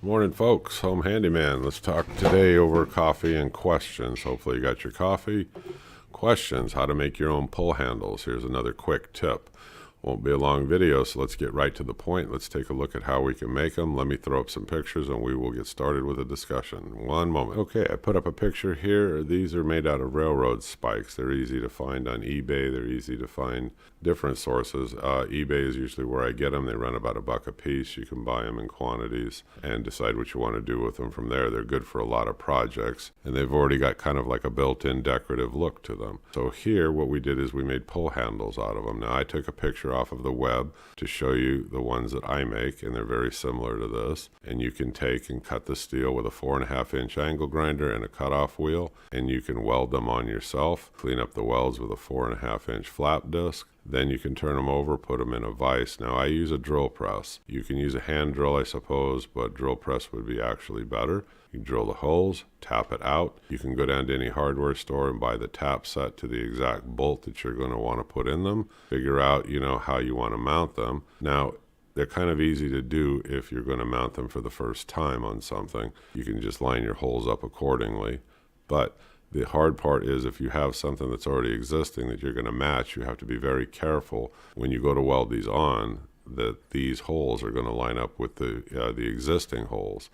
Morning, folks. Home handyman. Let's talk today over coffee and questions. Hopefully you got your coffee. Questions, how to make your own pull handles. Here's another quick tip. Won't be a long video, so let's get right to the point. Let's take a look at how we can make them. Let me throw up some pictures and we will get started with a discussion. One moment. Okay, I put up a picture here. These are made out of railroad spikes. They're easy to find on eBay. They're easy to find different sources. eBay is usually where I get them. They run about $1 a piece. You can buy them in quantities and decide what you want to do with them from there. They're good for a lot of projects, and they've already got kind of like a built-in decorative look to them. So here what we did is we made pull handles out of them. Now I took a picture off of the web to show you the ones that I make, and they're very similar to this. And you can take and cut the steel with a 4.5-inch angle grinder and a cutoff wheel, and you can weld them on yourself. Clean up the welds with a 4.5-inch flap disc. Then you can turn them over, put them in a vise. Now I use a drill press. You can use a hand drill, I suppose, but drill press would be actually better. You drill the holes, tap it out. You can go down to any hardware store and buy the tap set to the exact bolt that you're going to want to put in them. Figure out, how you want to mount them. Now, they're kind of easy to do if you're going to mount them for the first time on something. You can just line your holes up accordingly. But the hard part is if you have something that's already existing that you're going to match, you have to be very careful when you go to weld these on that these holes are going to line up with the existing holes.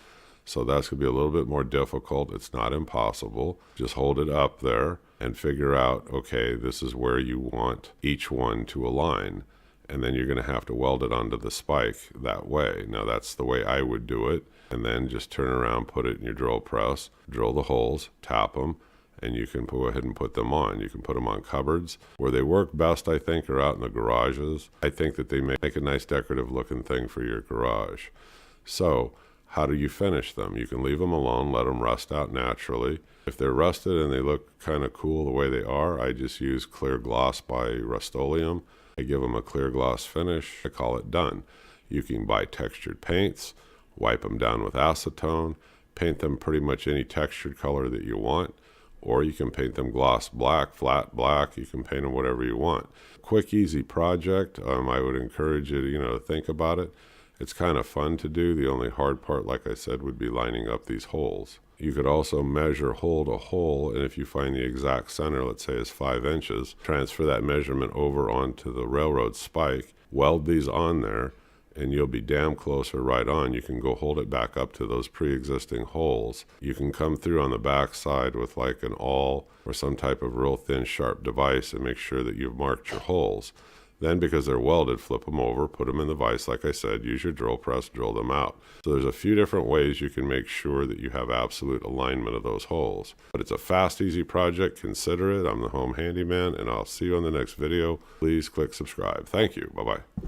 So that's going to be a little bit more difficult. It's not impossible. Just hold it up there and figure out, okay, this is where you want each one to align. And then you're going to have to weld it onto the spike that way. Now that's the way I would do it. And then just turn around, put it in your drill press, drill the holes, tap them, and you can go ahead and put them on. You can put them on cupboards. Where they work best, I think, are out in the garages. I think that they make a nice decorative looking thing for your garage. So how do you finish them? You can leave them alone, let them rust out naturally. If they're rusted and they look kind of cool the way they are, I just use clear gloss by Rust-Oleum. I give them a clear gloss finish. I call it done. You can buy textured paints, wipe them down with acetone, paint them pretty much any textured color that you want, or you can paint them gloss black, flat black. You can paint them whatever you want. Quick, easy project. I would encourage you to think about it. It's kind of fun to do. The only hard part, like I said, would be lining up these holes. You could also measure hole to hole, and if you find the exact center, let's say is 5 inches, transfer that measurement over onto the railroad spike, weld these on there, and you'll be damn close or right on. You can go hold it back up to those pre-existing holes. You can come through on the back side with like an awl or some type of real thin, sharp device and make sure that you've marked your holes. Then, because they're welded, flip them over, put them in the vise, like I said, use your drill press, drill them out. So there's a few different ways you can make sure that you have absolute alignment of those holes. But it's a fast, easy project. Consider it. I'm the Home Handyman, and I'll see you on the next video. Please click subscribe. Thank you. Bye-bye.